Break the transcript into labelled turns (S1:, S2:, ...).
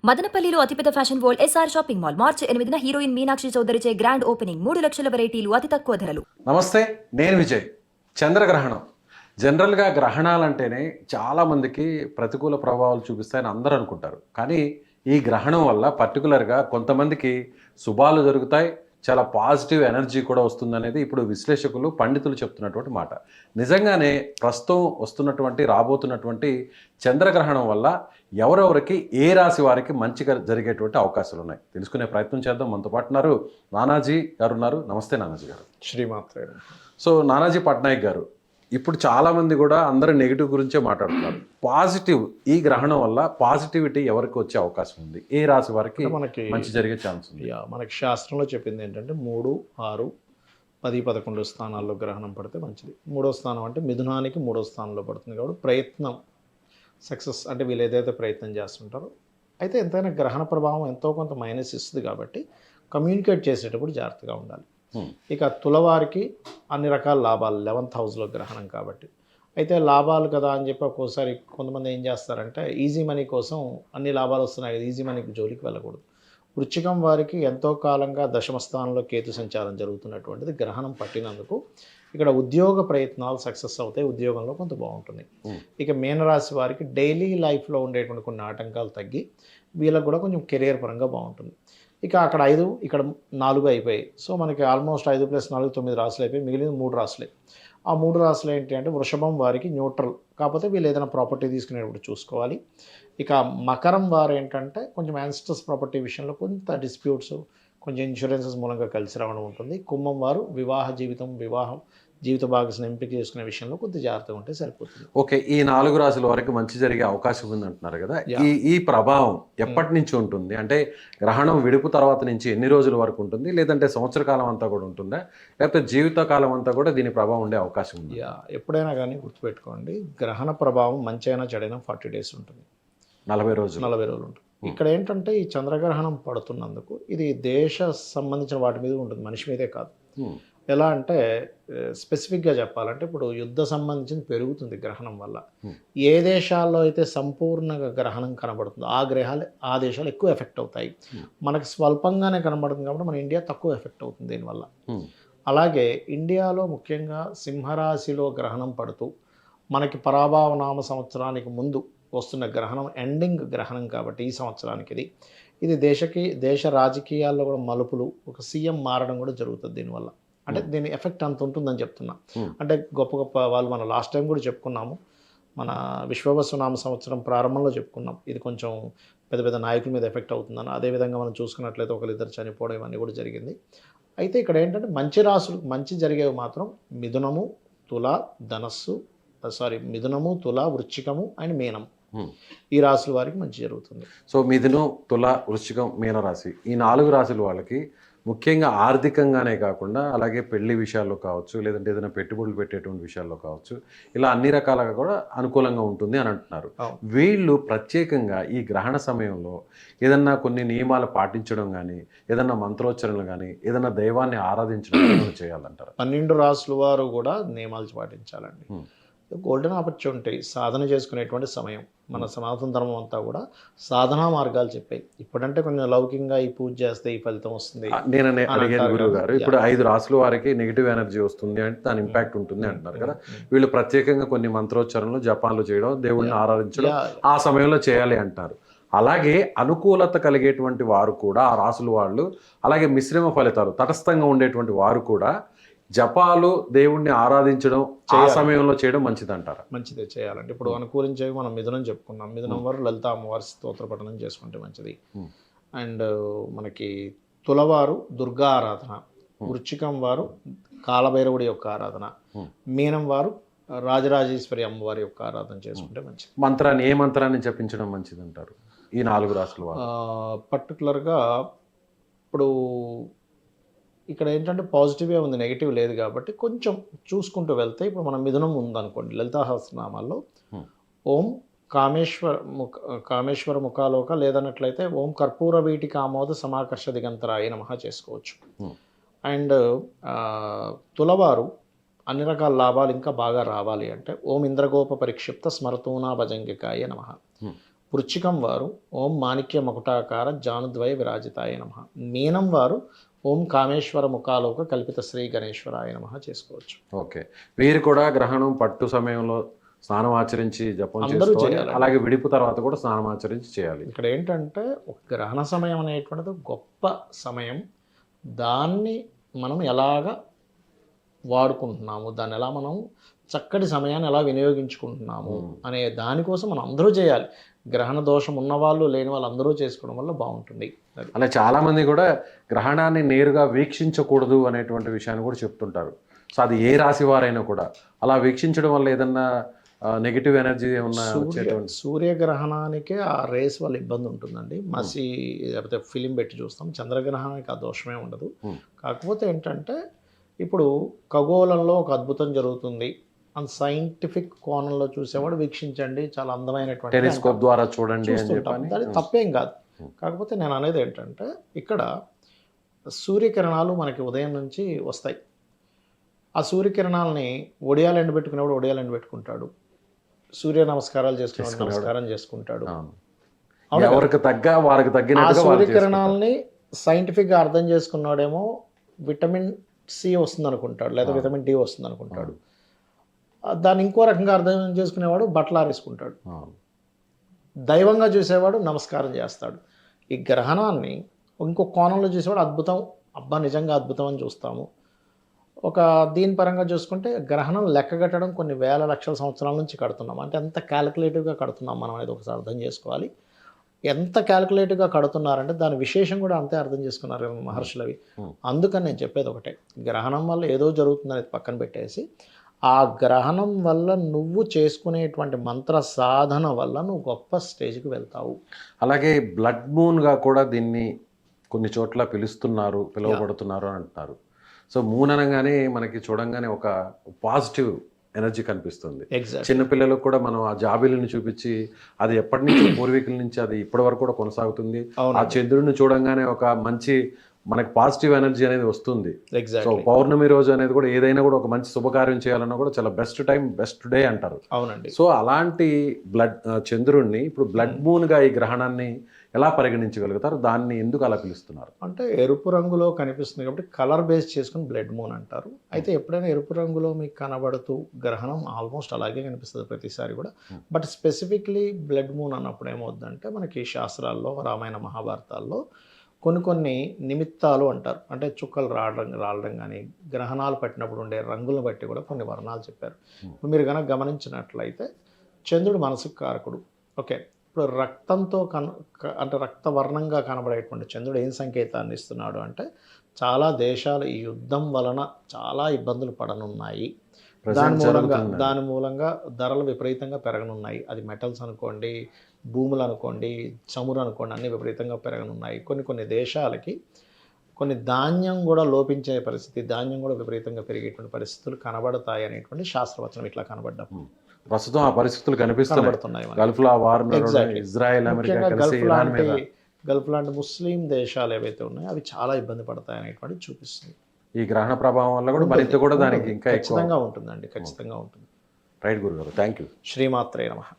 S1: మదనపల్లిలో అతిపెద్ద fashion world SR shopping mall మార్చి 8న హీరోయిన్ మీనాక్షి చౌదరిచే గ్రాండ్ ఓపెనింగ్ 3 లక్షల వెరైటీలు అతి తక్కువ ధరలు.
S2: నమస్తే, నేను విజయ్. చంద్రగ్రహణం జనరల్గా గ్రహణాలంటేనే చాలామందికి ప్రతికూల ప్రభావాలు చూపిస్తాయని అందరూ అనుకుంటారు. కానీ ఈ గ్రహణం వల్ల పర్టికులర్గా కొంతమందికి శుభాలు జరుగుతాయి, చాలా పాజిటివ్ ఎనర్జీ కూడా వస్తుందనేది ఇప్పుడు విశ్లేషకులు పండితులు చెప్తున్నటువంటి మాట. నిజంగానే ప్రస్తుతం రాబోతున్నటువంటి చంద్రగ్రహణం వల్ల ఎవరెవరికి ఏ రాశి వారికి మంచిగా జరిగేటువంటి అవకాశాలు ఉన్నాయి తెలుసుకునే ప్రయత్నం చేద్దాం. మనతో పాటు ఉన్నారు నానాజీ గారు ఉన్నారు. నమస్తే నానాజీ గారు.
S3: శ్రీమాత్రే.
S2: సో నానాజీ పట్నాయక్ గారు, ఇప్పుడు చాలామంది కూడా అందరూ నెగిటివ్ గురించే మాట్లాడుతున్నారు. పాజిటివ్, ఈ గ్రహణం వల్ల పాజిటివిటీ ఎవరికి వచ్చే అవకాశం ఉంది, ఏ రాశి వారికి మనకి మంచి జరిగే ఛాన్స్ ఉంది?
S3: మనకి శాస్త్రంలో చెప్పింది ఏంటంటే 3, 6, 10, 11 స్థానాల్లో గ్రహణం పడితే మంచిది. 3వ స్థానం అంటే మిథునానికి 3వ స్థానంలో పడుతుంది కాబట్టి ప్రయత్నం సక్సెస్, అంటే వీళ్ళు ఏదైతే ప్రయత్నం చేస్తుంటారో. అయితే ఎంతైనా గ్రహణ ప్రభావం ఎంతో కొంత మైనస్ ఇస్తుంది కాబట్టి కమ్యూనికేట్ చేసేటప్పుడు జాగ్రత్తగా ఉండాలి. ఇక తులవారికి అన్ని రకాల లాభాలు 11th హౌస్లో గ్రహణం కాబట్టి. అయితే లాభాలు కదా అని చెప్పి ఒక్కోసారి కొంతమంది ఏం చేస్తారంటే ఈజీ మనీ కోసం అన్ని లాభాలు వస్తున్నాయి కదా, ఈజీ మనీకి జోలికి వెళ్ళకూడదు. వృశ్చికం వారికి ఎంతో కాలంగా దశమ స్థానంలో కేతు సంచారం జరుగుతున్నటువంటిది గ్రహణం పట్టినందుకు ఇక్కడ ఉద్యోగ ప్రయత్నాలు సక్సెస్ అవుతాయి, ఉద్యోగంలో కొంత బాగుంటుంది. ఇక మీనరాశి వారికి డైలీ లైఫ్లో ఉండేటువంటి కొన్ని ఆటంకాలు తగ్గి వీళ్ళకు కూడా కొంచెం కెరియర్ పరంగా బాగుంటుంది. ఇక అక్కడ 5, ఇక్కడ 4 అయిపోయాయి. సో మనకి ఆల్మోస్ట్ 5 + 4 9 రాశులు అయిపోయి, మిగిలిన 3 రాశులే. ఆ 3 రాశులు ఏంటి అంటే వృషభం వారికి న్యూట్రల్, కాకపోతే వీళ్ళు ఏదైనా ప్రాపర్టీ తీసుకునేటప్పుడు చూసుకోవాలి. ఇక మకరం వారు ఏంటంటే కొంచెం యాన్స్టర్స్ ప్రాపర్టీ విషయంలో కొంత డిస్ప్యూట్స్, కొంచెం ఇన్సూరెన్సెస్ మూలంగా కలిసి రావడం ఉంటుంది. కుంభం వారు వివాహం జీవిత భాగస్వామిని ఎంపిక చేసుకునే విషయంలో కొద్ది జాగ్రత్తగా ఉంటే సరిపోతుంది.
S2: ఓకే, ఈ 4 రాశుల వరకు మంచి జరిగే అవకాశం ఉంది అంటున్నారు కదా. ఈ ప్రభావం ఎప్పటి నుంచి ఉంటుంది? అంటే గ్రహణం విడుపు తర్వాత నుంచి ఎన్ని రోజుల వరకు ఉంటుంది, లేదంటే సంవత్సర కాలం అంతా కూడా ఉంటుందా, లేకపోతే జీవిత కాలం అంతా కూడా దీని ప్రభావం ఉండే అవకాశం ఉంది?
S3: ఎప్పుడైనా కానీ గుర్తుపెట్టుకోండి, గ్రహణ ప్రభావం మంచి అయినా చెడైనా 40 days ఉంటుంది,
S2: 40 రోజులు
S3: ఉంటుంది. ఇక్కడ ఏంటంటే ఈ చంద్రగ్రహణం పడుతున్నందుకు ఇది దేశ సంబంధించిన వాటి మీద ఉంటుంది, మనిషి మీదే కాదు. ఎలా అంటే స్పెసిఫిక్గా చెప్పాలంటే ఇప్పుడు యుద్ధ సంబంధించింది పెరుగుతుంది గ్రహణం వల్ల. ఏ దేశాల్లో అయితే సంపూర్ణంగా గ్రహణం కనబడుతుందో ఆ దేశాలు ఎక్కువ ఎఫెక్ట్ అవుతాయి. మనకి స్వల్పంగానే కనబడుతుంది కాబట్టి మన ఇండియా తక్కువ ఎఫెక్ట్ అవుతుంది దీనివల్ల. అలాగే ఇండియాలో ముఖ్యంగా సింహరాశిలో గ్రహణం పడుతూ మనకి పరాభవనామ సంవత్సరానికి ముందు వస్తున్న గ్రహణం ఎండింగ్ గ్రహణం కాబట్టి ఈ సంవత్సరానికి ఇది దేశ రాజకీయాల్లో కూడా మలుపులు, ఒక సీఎం మారడం కూడా జరుగుతుంది దీనివల్ల. అంటే దీని ఎఫెక్ట్ అంత ఉంటుందని చెప్తున్నా. అంటే గొప్ప వాళ్ళు మన లాస్ట్ టైం కూడా చెప్పుకున్నాము, మన విశ్వవసునామ సంవత్సరం ప్రారంభంలో చెప్పుకున్నాం, ఇది కొంచెం పెద్ద నాయకుల మీద ఎఫెక్ట్ అవుతుందని. అదేవిధంగా మనం చూసుకున్నట్లయితే 1-2 చనిపోవడం ఇవన్నీ కూడా జరిగింది. అయితే ఇక్కడ ఏంటంటే మంచి రాసులు మంచి జరిగేవి మాత్రం మిథునము, తుల, వృశ్చికము అండ్ మీనం. ఈ రాశుల వారికి మంచి జరుగుతుంది.
S2: సో మిథునం, తుల, వృశ్చికం, మీన రాశి, ఈ 4 రాశుల వాళ్ళకి ముఖ్యంగా ఆర్థికంగానే కాకుండా అలాగే పెళ్లి విషయాల్లో కావచ్చు, లేదంటే ఏదైనా పెట్టుబడులు పెట్టేటువంటి విషయాల్లో కావచ్చు, ఇలా అన్ని రకాలుగా కూడా అనుకూలంగా ఉంటుంది అని అంటున్నారు. వీళ్ళు ప్రత్యేకంగా ఈ గ్రహణ సమయంలో ఏదన్నా కొన్ని నియమాలు పాటించడం కానీ, ఏదన్నా మంత్రోచ్చరణలు కానీ, ఏదన్నా దైవాన్ని ఆరాధించడం చేయాలంటారు?
S3: 12 రాశుల వారు కూడా నియమాలు పాటించాలండి. గోల్డెన్ ఆపర్చునిటీ, సాధన చేసుకునేటువంటి సమయం. మన సనాతన ధర్మం అంతా కూడా సాధనా మార్గాలు చెప్పాయి. ఇప్పుడంటే కొంచెం లౌకికంగా ఈ పూజ చేస్తే ఈ ఫలితం వస్తుంది.
S2: నేను అడిగాను గురువు గారు, ఇప్పుడు 5 రాశుల వారికి నెగిటివ్ ఎనర్జీ వస్తుంది అంటే దాని ఇంపాక్ట్ ఉంటుంది అంటున్నారు కదా. వీళ్ళు ప్రత్యేకంగా కొన్ని మంత్రోచ్చరణలు, జపాన్లు చేయడం, దేవుడిని ఆరాధించడం ఆ సమయంలో చేయాలి అంటారు. అలాగే అనుకూలత కలిగేటువంటి వారు కూడా ఆ రాసుల వాళ్ళు, అలాగే మిశ్రమ ఫలితాలు తటస్థంగా ఉండేటువంటి వారు కూడా జపాలు, దేవుణ్ణి ఆరాధించడం ఆ సమయంలో చేయడం మంచిది అంటారా?
S3: మంచిదే, చేయాలంటే ఇప్పుడు అనుకూలించేవి మనం మిథునం చెప్పుకున్నాం. మిథునం వారు లలిత అమ్మవారి స్తోత్ర పఠనం చేసుకుంటే మంచిది. అండ్ మనకి తులవారు దుర్గా ఆరాధన, వృశ్చికం వారు కాలభైరవుడి యొక్క ఆరాధన, మీనం వారు రాజరాజేశ్వరి అమ్మవారి యొక్క ఆరాధన చేసుకుంటే మంచిది.
S2: ఏ మంత్రాన్ని జపించడం మంచిది అంటారు ఈ 4 రాసుల వారు?
S3: పర్టికులర్గా ఇప్పుడు ఇక్కడ ఏంటంటే పాజిటివే ఉంది, నెగిటివ్ లేదు కాబట్టి కొంచెం చూసుకుంటూ వెళ్తే, ఇప్పుడు మనం మిథునం ఉందనుకోండి, లలితా సహస్రనామాల్లో ఓం కామేశ్వర ముఖాలోక, లేదన్నట్లయితే ఓం కర్పూర వీటి కామోద సమాకర్ష దిగంతరాయ నమః చేసుకోవచ్చు. అండ్ తులవారు అన్ని రకాల లాభాలు ఇంకా బాగా రావాలి అంటే ఓం ఇంద్రగోప పరిక్షిప్త స్మరతూనా భజంగికాయ నమః. వృచ్చికం వారు ఓం మాణిక్య మకుటాకార జానుద్వయ విరాజితాయ నమః. మీనం వారు ఓం కామేశ్వర ముఖాలోక కల్పిత శ్రీ గణేశ్వరాయ నమః చేసుకోవచ్చు.
S2: ఓకే, వీరు కూడా గ్రహణం పట్టు సమయంలో స్నానం ఆచరించి జపం
S3: అందరూ
S2: చేసుకోవాలి,
S3: చేయాలి.
S2: అలాగే విడిపు తర్వాత కూడా స్నానం ఆచరించి చేయాలి.
S3: ఇక్కడ ఏంటంటే ఒక గ్రహణ సమయం అనేటువంటిది గొప్ప సమయం. దాన్ని మనం ఎలాగ వాడుకుంటున్నాము, దాన్ని ఎలా మనం చక్కటి సమయాన్ని ఎలా వినియోగించుకుంటున్నాము అనే దానికోసం మనం అందరూ చేయాలి. గ్రహణ దోషం ఉన్నవాళ్ళు లేని వాళ్ళు అందరూ చేసుకోవడం వల్ల బాగుంటుంది. అది
S2: అలా చాలా మంది కూడా గ్రహణాన్ని నేరుగా వీక్షించకూడదు అనేటువంటి విషయాన్ని కూడా చెప్తుంటారు. సో అది ఏ రాశి వారైనా కూడా అలా వీక్షించడం వల్ల ఏదన్నా నెగిటివ్ ఎనర్జీ ఏమన్నా వచ్చేటువంటి
S3: సూర్యగ్రహణానికే ఆ రేస్ వల్ల ఇబ్బంది ఉంటుందండి. మసి లేకపోతే ఫిలిం పెట్టి చూస్తాం. చంద్రగ్రహణానికి ఆ దోషమే ఉండదు. కాకపోతే ఏంటంటే ఇప్పుడు ఖగోళంలో ఒక అద్భుతం జరుగుతుంది అని సైంటిఫిక్ కోణంలో చూసేవాడు వీక్షించండి, చాలా అందమైనటువంటి
S2: టెలిస్కోప్ ద్వారా చూడండి అని
S3: చూస్తుంటాం.
S2: చెప్పని
S3: అది తప్పేం కాదు. కాకపోతే నేను అనేది ఏంటంటే ఇక్కడ సూర్యకిరణాలు మనకి ఉదయం నుంచి వస్తాయి. ఆ సూర్యకిరణాలని ఒడియాలు ఎండబెట్టుకునేవాడు ఒడియాలు ఎండబెట్టుకుంటాడు, సూర్య నమస్కారాలు చేసుకునేవాడు నమస్కారం చేసుకుంటాడు. అవునా?
S2: ఎవరికి తగ్గ వారికి
S3: ఆ
S2: తగ్గినట్టుగా వాళ్ళు
S3: సూర్యకిరణాలని సైంటిఫిక్గా అర్థం చేసుకున్నాడేమో విటమిన్ సి వస్తుంది అనుకుంటాడు, లేదా విటమిన్ డి వస్తుంది అనుకుంటాడు. దాన్ని ఇంకో రకంగా అర్థం చేసుకునేవాడు బట్టలు ఆరేసుకుంటాడు. దైవంగా చూసేవాడు నమస్కారం చేస్తాడు. ఈ గ్రహణాన్ని ఇంకో కోణంలో చూసేవాడు అద్భుతం, అబ్బా నిజంగా అద్భుతం అని చూస్తాము. ఒక దీని పరంగా చూసుకుంటే గ్రహణం లెక్క కట్టడం కొన్ని వేల లక్షల సంవత్సరాల నుంచి కడుతున్నాం. అంటే ఎంత క్యాలిక్యులేటివ్గా కడుతున్నాం మనం అనేది ఒకసారి అర్థం చేసుకోవాలి. ఎంత క్యాలిక్యులేటివ్గా కడుతున్నారంటే దాని విశేషం కూడా అంతే అర్థం చేసుకున్నారు మహర్షులు అవి. అందుకని నేను చెప్పేది ఒకటే, గ్రహణం వల్ల ఏదో జరుగుతుందనేది పక్కన పెట్టేసి ఆ గ్రహణం వల్ల నువ్వు చేసుకునేటువంటి మంత్ర సాధన వల్ల నువ్వు గొప్ప స్టేజ్కి వెళ్తావు.
S2: అలాగే బ్లడ్ మూన్గా కూడా దీన్ని కొన్ని చోట్ల పిలువబడుతున్నారు అని అంటున్నారు. సో మూన్ అనగానే మనకి చూడంగానే ఒక పాజిటివ్ ఎనర్జీ కనిపిస్తుంది.
S3: ఎగ్జాక్ట్.
S2: చిన్నపిల్లలకు కూడా మనం ఆ జాబిలిని చూపించి అది ఎప్పటి నుంచి పూర్వీకుల నుంచి అది ఇప్పటి వరకు కూడా కొనసాగుతుంది. ఆ చంద్రుడిని చూడంగానే ఒక మంచి మనకి పాజిటివ్ ఎనర్జీ అనేది వస్తుంది. So
S3: exact.
S2: పౌర్ణమి రోజు అనేది కూడా ఏదైనా కూడా ఒక మంచి శుభకార్యం చేయాలన్నా కూడా చాలా బెస్ట్ టైం, బెస్ట్ డే అంటారు.
S3: అవునండి.
S2: సో అలాంటి చంద్రుడిని ఇప్పుడు బ్లడ్ మూన్గా ఈ గ్రహణాన్ని ఎలా పరిగణించగలుగుతారు, దాన్ని ఎందుకు అలా పిలుస్తున్నారు?
S3: అంటే ఎరుపు రంగులో కనిపిస్తుంది కాబట్టి కలర్ బేస్ చేసుకుని బ్లడ్ మూన్ అంటారు. అయితే ఎప్పుడైనా ఎరుపు రంగులో మీకు కనబడుతూ గ్రహణం ఆల్మోస్ట్ అలాగే కనిపిస్తుంది ప్రతిసారి కూడా. బట్ స్పెసిఫిక్లీ బ్లడ్ మూన్ అన్నప్పుడు ఏమవుతుందంటే మనకి శాస్త్రాల్లో రామాయణ మహాభారతాల్లో కొన్ని నిమిత్తాలు అంటారు. అంటే చుక్కలు రావడం కానీ గ్రహణాలు పట్టినప్పుడు ఉండే రంగులను బట్టి కూడా కొన్ని వర్ణాలు చెప్పారు. ఇప్పుడు మీరు కనుక గమనించినట్లయితే చంద్రుడు మనసుకు కారకుడు. ఓకే, ఇప్పుడు రక్తంతో అంటే రక్తవర్ణంగా కనబడేటువంటి చంద్రుడు ఏం సంకేతాన్ని ఇస్తున్నాడు అంటే చాలా దేశాలు ఈ యుద్ధం వలన చాలా ఇబ్బందులు పడనున్నాయి. దాని మూలంగా ధరలు విపరీతంగా పెరగనున్నాయి. అది మెటల్స్ అనుకోండి, భూములు అనుకోండి, చమురు అనుకోండి, అన్నీ విపరీతంగా పెరగనున్నాయి. కొన్ని దేశాలకి కొన్ని ధాన్యం కూడా లోపించే పరిస్థితి, ధాన్యం కూడా విపరీతంగా పెరిగేటువంటి పరిస్థితులు కనబడతాయి అనేటువంటి శాస్త్రవచనం ఇట్లా కనబడ్డాం.
S2: ప్రస్తుతం ఆ పరిస్థితులు కనబడుతున్నాయి. గల్ఫ్లో వార్, ఇజ్రాయెల్, అమెరికా కలిసి ఇరాన్ మీద,
S3: గల్ఫ్ లాంటి ముస్లిం దేశాలు ఏవైతే ఉన్నాయో అవి చాలా ఇబ్బంది పడతాయి అనేటువంటి చూపిస్తుంది.
S2: ఈ గ్రహణ ప్రభావం వల్ల కూడా మరింత కూడా దానికి ఇంకా
S3: ఖచ్చితంగా ఉంటుందండి, ఖచ్చితంగా ఉంటుంది.
S2: రైట్ గురుగారు, థ్యాంక్ యూ.
S3: శ్రీమాత్రే నమః.